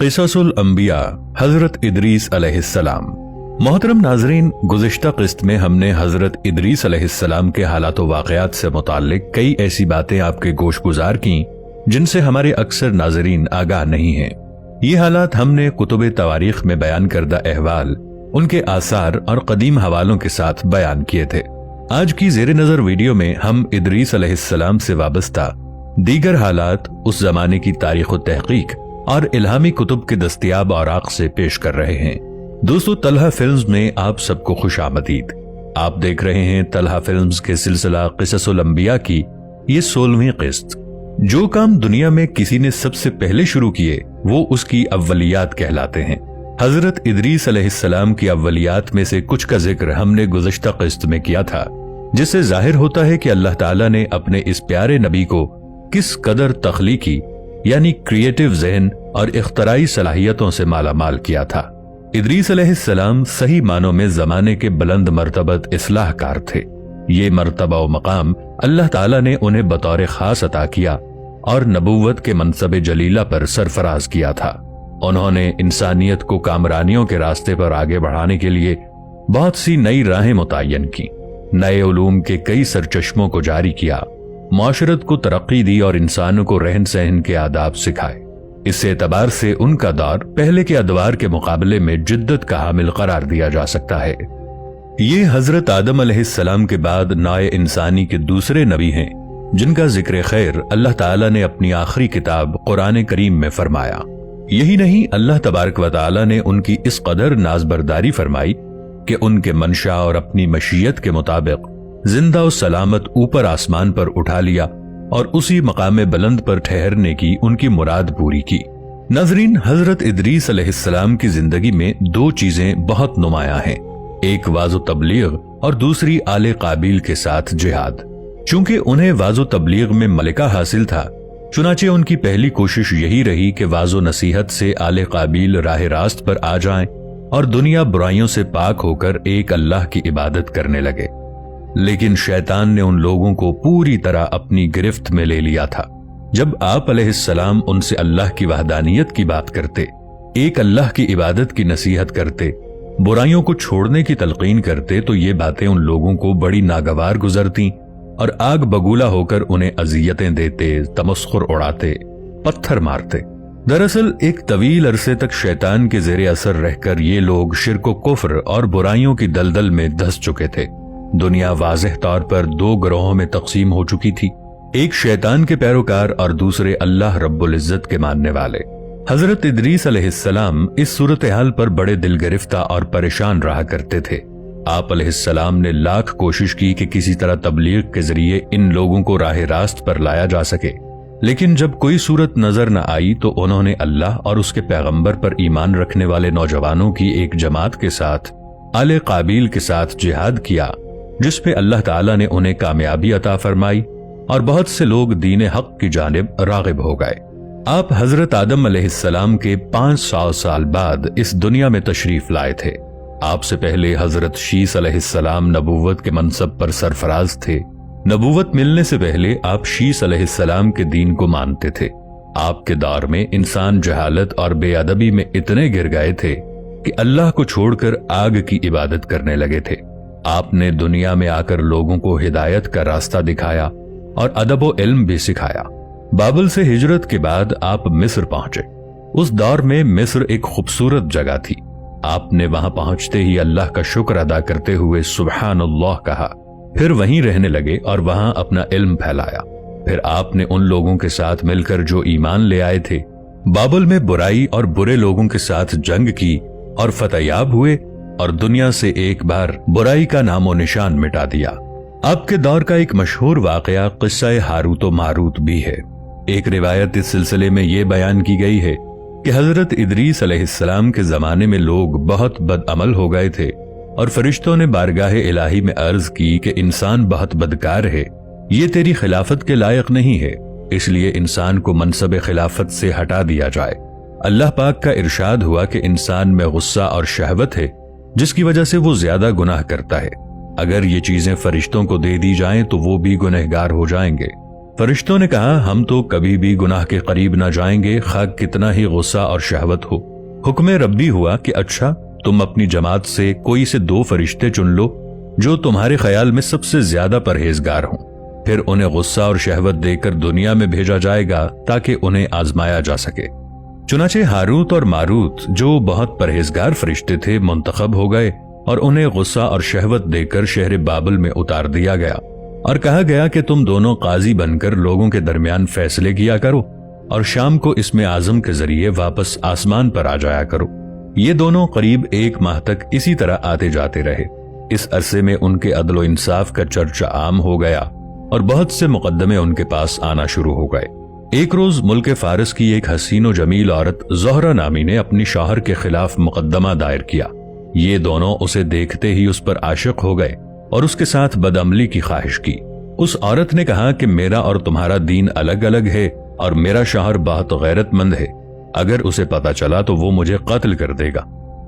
क़िससुल अंबिया हजरत इदरीस अलैहिस्सलाम। मोहतरम नाजरीन, गुज़िश्ता क़िस्त में हमने हजरत इदरीस अलैहिस्सलाम के हालात व वाक़यात से मुताल्लिक कई ऐसी बातें आपके गोश गुजार की जिनसे हमारे अक्सर नाजरीन आगाह नहीं हैं। ये हालात हमने कुतुब तवारीख में बयान करदा अहवाल, उनके आसार और कदीम हवालों के साथ बयान किए थे। आज की ज़ेरे नज़र वीडियो में हम इदरीस अलैहिस्सलाम से वाबस्ता दीगर हालात, उस जमाने की तारीख़ व तहक़ीक़ और इल्हामी कुतुब के दस्तयाब औराक़ से पेश कर रहे हैं। दोस्तों, तलहा फिल्म्स में आप सबको खुशामदीद। आप देख रहे हैं तलहा फिल्म्स के सिलसिला क़िससुल अंबिया की ये 16वीं किस्त। जो काम दुनिया में किसी ने सबसे पहले शुरू किए वो उसकी अव्वलियात कहलाते हैं। हजरत इदरीस अलैहिस्सलाम की अव्वलियात में से कुछ का जिक्र हमने गुज़िश्ता किस्त में किया था, जिससे जाहिर होता है कि अल्लाह ताला ने अपने इस प्यारे नबी को किस कदर तख्लीकी यानी क्रिएटिव ज़हन और इख्तराई सलाहियतों से मालामाल किया था। इदरीस अलैहिस्सलाम सही मानों में जमाने के बुलंद मर्तबत इस्लाहकार थे। ये मर्तबा व मकाम अल्लाह ताला ने उन्हें बतौर खास अता किया और नबूवत के मनसब जलीला पर सरफराज किया था। उन्होंने इंसानियत को कामरानियों के रास्ते पर आगे बढ़ाने के लिए बहुत सी नई राहें मुतय्यन की, नए उलूम के कई सरचश्मों को जारी किया, माशरत को तरक्की दी और इंसानों को रहन सहन के आदाब सिखाए। इस एतबार से उनका दौर पहले के अदवार के मुकाबले में जिद्दत का हामिल करार दिया जा सकता है। ये हजरत आदम अलैहिस्सलाम के बाद नए इंसानी के दूसरे नबी हैं जिनका जिक्र खैर अल्लाह ताला ने अपनी आखिरी किताब कुरान करीम में फरमाया। यही नहीं, अल्लाह तबारक व ताला ने उनकी इस कदर नाजबरदारी फरमाई कि उनके मंशा और अपनी मशीयत के मुताबिक जिंदा और सलामत ऊपर आसमान पर उठा लिया और उसी मकाम बुलंद पर ठहरने की उनकी मुराद पूरी की। नाज़रीन, हजरत इदरीस अलैहिस्सलाम की जिंदगी में दो चीजें बहुत नुमायां हैं, एक वाज़ो तबलीग और दूसरी आले काबिल के साथ जिहाद। चूंकि उन्हें वाज़ो तबलीग में मलिका हासिल था, चुनाचे उनकी पहली कोशिश यही रही कि वाज़ो नसीहत से आले काबिल राह रास्त पर आ जाएं और दुनिया बुराइयों से पाक होकर एक अल्लाह की इबादत करने लगे। लेकिन शैतान ने उन लोगों को पूरी तरह अपनी गिरफ्त में ले लिया था। जब आप अलैहिस्सलाम उनसे अल्लाह की वहदानियत की बात करते, एक अल्लाह की इबादत की नसीहत करते, बुराइयों को छोड़ने की तलकीन करते, तो ये बातें उन लोगों को बड़ी नागवार गुजरती और आग बगूला होकर उन्हें अजियतें देते, तमस्खुर उड़ाते, पत्थर मारते। दरअसल एक तवील अरसे तक शैतान के जेरे असर रहकर ये लोग शिर्क व कुफ्र और बुराइयों की दलदल में धंस चुके थे। दुनिया वाज़ेह तौर पर दो ग्रोहों में तकसीम हो चुकी थी, एक शैतान के पैरोकार और दूसरे अल्लाह रब्बुल इज्जत के मानने वाले। हजरत इदरीस अलैहिस्सलाम इस सूरत हाल पर बड़े दिल गिरफ्ता और परेशान रहा करते थे। आप अलैहिस्सलाम ने लाख कोशिश की कि किसी तरह तबलीग के जरिए इन लोगों को राह रास्त पर लाया जा सके, लेकिन जब कोई सूरत नजर न आई तो उन्होंने अल्लाह और उसके पैगंबर पर ईमान रखने वाले नौजवानों की एक जमात के साथ आले काबिल के साथ जिहाद किया, जिस पे अल्लाह ताला ने उन्हें कामयाबी अता फरमाई और बहुत से लोग दीन हक की जानिब रागिब हो गए। आप हजरत आदम अलैहिस्सलाम के 500 साल बाद इस दुनिया में तशरीफ लाए थे। आपसे पहले हजरत शीस अलैहिस्सलाम नबूवत के मनसब पर सरफराज थे। नबूवत मिलने से पहले आप शीस अलैहिस्सलाम के दीन को मानते थे। आपके दौर में इंसान जहालत और बेअदबी में इतने गिर गए थे कि अल्लाह को छोड़कर आग की इबादत करने लगे थे। आपने दुनिया में आकर लोगों को हिदायत का रास्ता दिखाया और अदब व इल्म भी सिखाया। बाबल से हिजरत के बाद आप मिस्र पहुंचे। उस दौर में मिस्र एक खूबसूरत जगह थी। आपने वहां पहुंचते ही अल्लाह का शुक्र अदा करते हुए सुब्हानअल्लाह कहा, फिर वहीं रहने लगे और वहां अपना इल्म फैलाया। फिर आपने उन लोगों के साथ मिलकर जो ईमान ले आए थे, बाबल में बुराई और बुरे लोगों के साथ जंग की और फतयाब हुए और दुनिया से एक बार बुराई का नामो निशान मिटा दिया। आपके दौर का एक मशहूर वाकया किस्सा हारूत व मारूत भी है। एक रिवायत इस सिलसिले में यह बयान की गई है कि हजरत इदरीस अलैहिस्सलाम के जमाने में लोग बहुत बदअमल हो गए थे और फरिश्तों ने बारगाह इलाही में अर्ज की कि इंसान बहुत बदकार है, ये तेरी खिलाफत के लायक नहीं है, इसलिए इंसान को मनसब खिलाफत से हटा दिया जाए। अल्लाह पाक का इरशाद हुआ कि इंसान में गुस्सा और शहवत है, जिसकी वजह से वो ज्यादा गुनाह करता है। अगर ये चीजें फरिश्तों को दे दी जाएं तो वो भी गुनहगार हो जाएंगे। فرشتوں نے کہا ہم تو کبھی بھی گناہ کے قریب نہ جائیں گے، خواہ کتنا ہی غصہ اور شہوت ہو۔ حکم ربی ہوا کہ اچھا تم اپنی جماعت سے کوئی سے 2 فرشتے چن لو جو تمہارے خیال میں سب سے زیادہ پرہیزگار ہوں، پھر انہیں غصہ اور شہوت دے کر دنیا میں بھیجا جائے گا تاکہ انہیں آزمایا جا سکے۔ چنانچہ ہاروت اور ماروت جو بہت پرہیزگار فرشتے تھے منتخب ہو گئے اور انہیں غصہ اور شہوت دے کر شہر بابل میں اتار دیا گیا اور کہا گیا کہ تم دونوں قاضی بن کر لوگوں کے درمیان فیصلے کیا کرو اور شام کو اسم اعظم کے ذریعے واپس آسمان پر آ جایا کرو۔ یہ دونوں قریب 1 ماہ تک اسی طرح آتے جاتے رہے۔ اس عرصے میں ان کے عدل و انصاف کا چرچہ عام ہو گیا اور بہت سے مقدمے ان کے پاس آنا شروع ہو گئے۔ ایک روز ملک فارس کی ایک حسین و جمیل عورت زہرہ نامی نے اپنی شوہر کے خلاف مقدمہ دائر کیا۔ یہ دونوں اسے دیکھتے ہی اس پر عاشق ہو گئے اور اس کے ساتھ بدعملی کی خواہش کی۔ اس عورت نے کہا کہ میرا اور تمہارا دین الگ الگ ہے اور میرا شوہر بہت غیرت مند ہے، اگر اسے پتا چلا تو وہ مجھے قتل کر دے گا،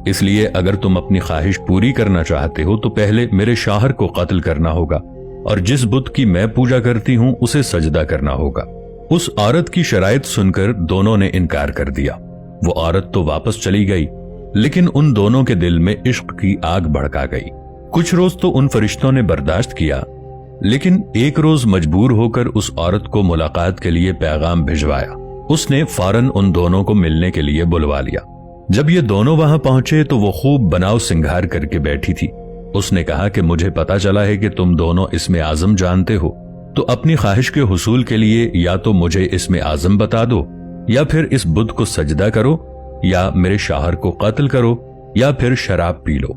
اس لیے اگر تم اپنی خواہش پوری کرنا چاہتے ہو تو پہلے میرے شوہر کو قتل کرنا ہوگا اور جس بت کی میں پوجا کرتی ہوں اسے سجدہ کرنا ہوگا۔ اس عورت کی شرائط سن کر دونوں نے انکار کر دیا۔ وہ عورت تو واپس چلی گئی لیکن ان دونوں کے دل میں عشق کی آگ بھڑکا گئی۔ کچھ روز تو ان فرشتوں نے برداشت کیا، لیکن ایک روز مجبور ہو کر اس عورت کو ملاقات کے لیے پیغام بھجوایا۔ اس نے فوراً ان دونوں کو ملنے کے لیے بلوا لیا۔ جب یہ دونوں وہاں پہنچے تو وہ خوب بناؤ سنگھار کر کے بیٹھی تھی۔ اس نے کہا کہ مجھے پتا چلا ہے کہ تم دونوں اسم اعظم جانتے ہو، تو اپنی خواہش کے حصول کے لیے یا تو مجھے اسم اعظم بتا دو، یا پھر اس بت کو سجدہ کرو، یا میرے شوہر کو قتل کرو، یا پھر شراب پی لو۔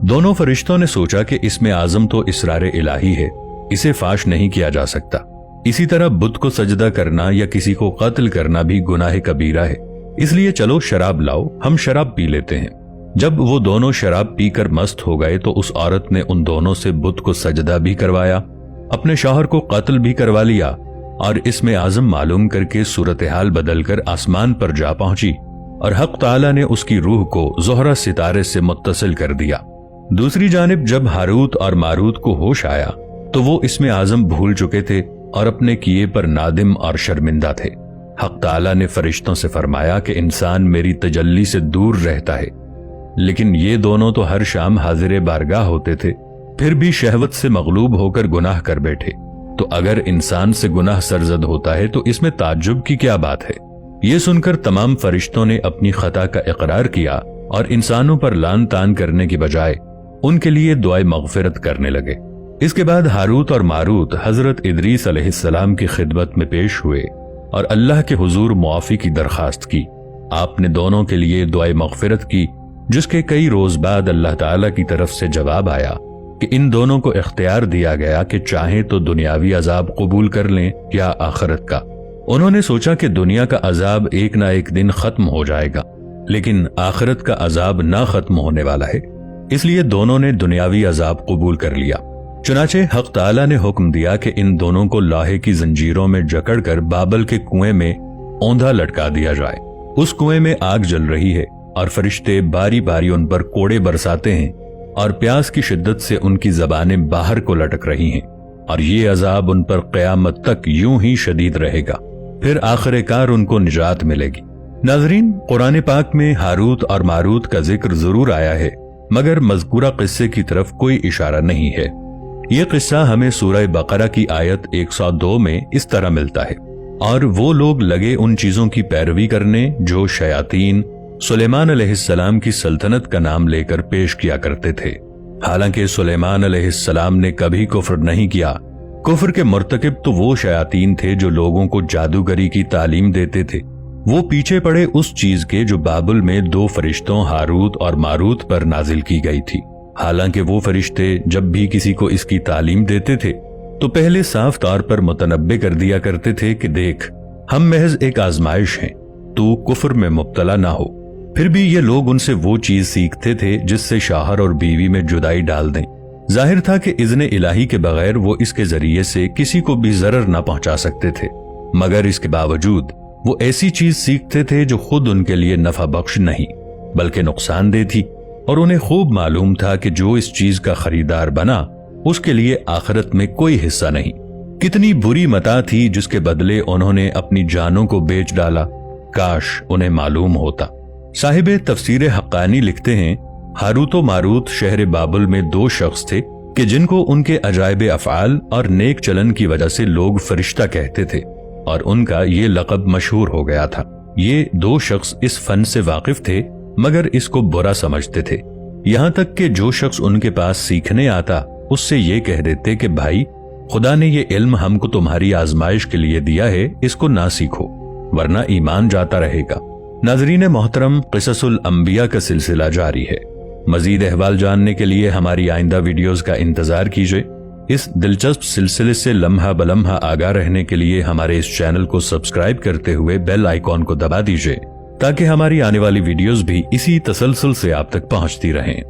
دونوں فرشتوں نے سوچا کہ اسم اعظم تو اسرار الہی ہے، اسے فاش نہیں کیا جا سکتا، اسی طرح بت کو سجدہ کرنا یا کسی کو قتل کرنا بھی گناہ کبیرہ ہے، اس لیے چلو شراب لاؤ، ہم شراب پی لیتے ہیں۔ جب وہ دونوں شراب پی کر مست ہو گئے تو اس عورت نے ان دونوں سے بت کو سجدہ بھی کروایا، اپنے شوہر کو قتل بھی کروا لیا اور اسم اعظم معلوم کر کے صورتحال بدل کر آسمان پر جا پہنچی اور حق تعالی نے اس کی روح کو زہرہ ستارے سے متصل کر دیا۔ دوسری جانب جب ہاروت اور ماروت کو ہوش آیا تو وہ اسم اعظم بھول چکے تھے اور اپنے کیے پر نادم اور شرمندہ تھے۔ حق تعالی نے فرشتوں سے فرمایا کہ انسان میری تجلی سے دور رہتا ہے، لیکن یہ دونوں تو ہر شام حاضر بارگاہ ہوتے تھے، پھر بھی شہوت سے مغلوب ہو کر گناہ کر بیٹھے، تو اگر انسان سے گناہ سرزد ہوتا ہے تو اس میں تعجب کی کیا بات ہے؟ یہ سن کر تمام فرشتوں نے اپنی خطا کا اقرار کیا اور انسانوں پر لان تان کرنے کی بجائے ان کے لیے دعائے مغفرت کرنے لگے۔ اس کے بعد ہاروت اور ماروت حضرت ادریس علیہ السلام کی خدمت میں پیش ہوئے اور اللہ کے حضور معافی کی درخواست کی۔ آپ نے دونوں کے لیے دعائے مغفرت کی، جس کے کئی روز بعد اللہ تعالیٰ کی طرف سے جواب آیا کہ ان دونوں کو اختیار دیا گیا کہ چاہیں تو دنیاوی عذاب قبول کر لیں یا آخرت کا۔ انہوں نے سوچا کہ دنیا کا عذاب ایک نہ ایک دن ختم ہو جائے گا، لیکن آخرت کا عذاب نہ ختم ہونے والا ہے، اس لیے دونوں نے دنیاوی عذاب قبول کر لیا۔ چنانچہ حق تعالیٰ نے حکم دیا کہ ان دونوں کو لوہے کی زنجیروں میں جکڑ کر بابل کے کنویں میں اوندھا لٹکا دیا جائے۔ اس کنویں میں آگ جل رہی ہے اور فرشتے باری باری ان پر کوڑے برساتے ہیں اور پیاس کی شدت سے ان کی زبانیں باہر کو لٹک رہی ہیں، اور یہ عذاب ان پر قیامت تک یوں ہی شدید رہے گا، پھر آخر کار ان کو نجات ملے گی۔ ناظرین، قرآن پاک میں ہاروت اور ماروت کا ذکر ضرور آیا ہے، مگر مذکورہ قصے کی طرف کوئی اشارہ نہیں ہے۔ یہ قصہ ہمیں سورہ بقرہ کی آیت 102 میں اس طرح ملتا ہے، اور وہ لوگ لگے ان چیزوں کی پیروی کرنے جو شیاطین سلیمان علیہ السلام کی سلطنت کا نام لے کر پیش کیا کرتے تھے، حالانکہ سلیمان علیہ السلام نے کبھی کفر نہیں کیا۔ کفر کے مرتکب تو وہ شیاطین تھے جو لوگوں کو جادوگری کی تعلیم دیتے تھے۔ وہ پیچھے پڑے اس چیز کے جو بابل میں 2 فرشتوں ہاروت اور ماروت پر نازل کی گئی تھی، حالانکہ وہ فرشتے جب بھی کسی کو اس کی تعلیم دیتے تھے تو پہلے صاف طور پر متنبع کر دیا کرتے تھے کہ دیکھ، ہم محض ایک آزمائش ہیں، تو کفر میں مبتلا نہ ہو۔ پھر بھی یہ لوگ ان سے وہ چیز سیکھتے تھے جس سے شوہر اور بیوی میں جدائی ڈال دیں۔ ظاہر تھا کہ اذن الہی کے بغیر وہ اس کے ذریعے سے کسی کو بھی ضرر نہ پہنچا سکتے تھے، مگر اس کے باوجود وہ ایسی چیز سیکھتے تھے جو خود ان کے لیے نفع بخش نہیں بلکہ نقصان دہ تھی، اور انہیں خوب معلوم تھا کہ جو اس چیز کا خریدار بنا اس کے لیے آخرت میں کوئی حصہ نہیں۔ कितनी बुरी मता थी जिसके बदले उन्होंने अपनी जानों को बेच डाला, काश उन्हें मालूम होता। साहिब तफसीर हक्कानी लिखते हैं, हारूत व मारूत शहर बाबुल में 2 शख्स थे कि जिनको उनके अजायब अफ़आल और नेक चलन की वजह से लोग फरिश्ता कहते थे और उनका ये लक़ब मशहूर हो गया था। ये 2 शख्स इस फन से वाकिफ थे मगर इसको बुरा समझते थे, यहाँ तक कि जो शख्स उनके पास सीखने आता उससे ये कह देते कि भाई, खुदा ने ये इल्म हमको तुम्हारी आजमाइश के लिए दिया है, इसको ना सीखो वरना ईमान जाता रहेगा। नाज़रीन मोहतरम, क़िससुल अंबिया का सिलसिला जारी है। मजीद अहवाल जानने के लिए हमारी आइंदा वीडियोस का इंतजार कीजिए। इस दिलचस्प सिलसिले से लम्हा बलम्हा आगाह रहने के लिए हमारे इस चैनल को सब्सक्राइब करते हुए बेल आइकॉन को दबा दीजिए ताकि हमारी आने वाली वीडियोस भी इसी तसलसल से आप तक पहुंचती रहें।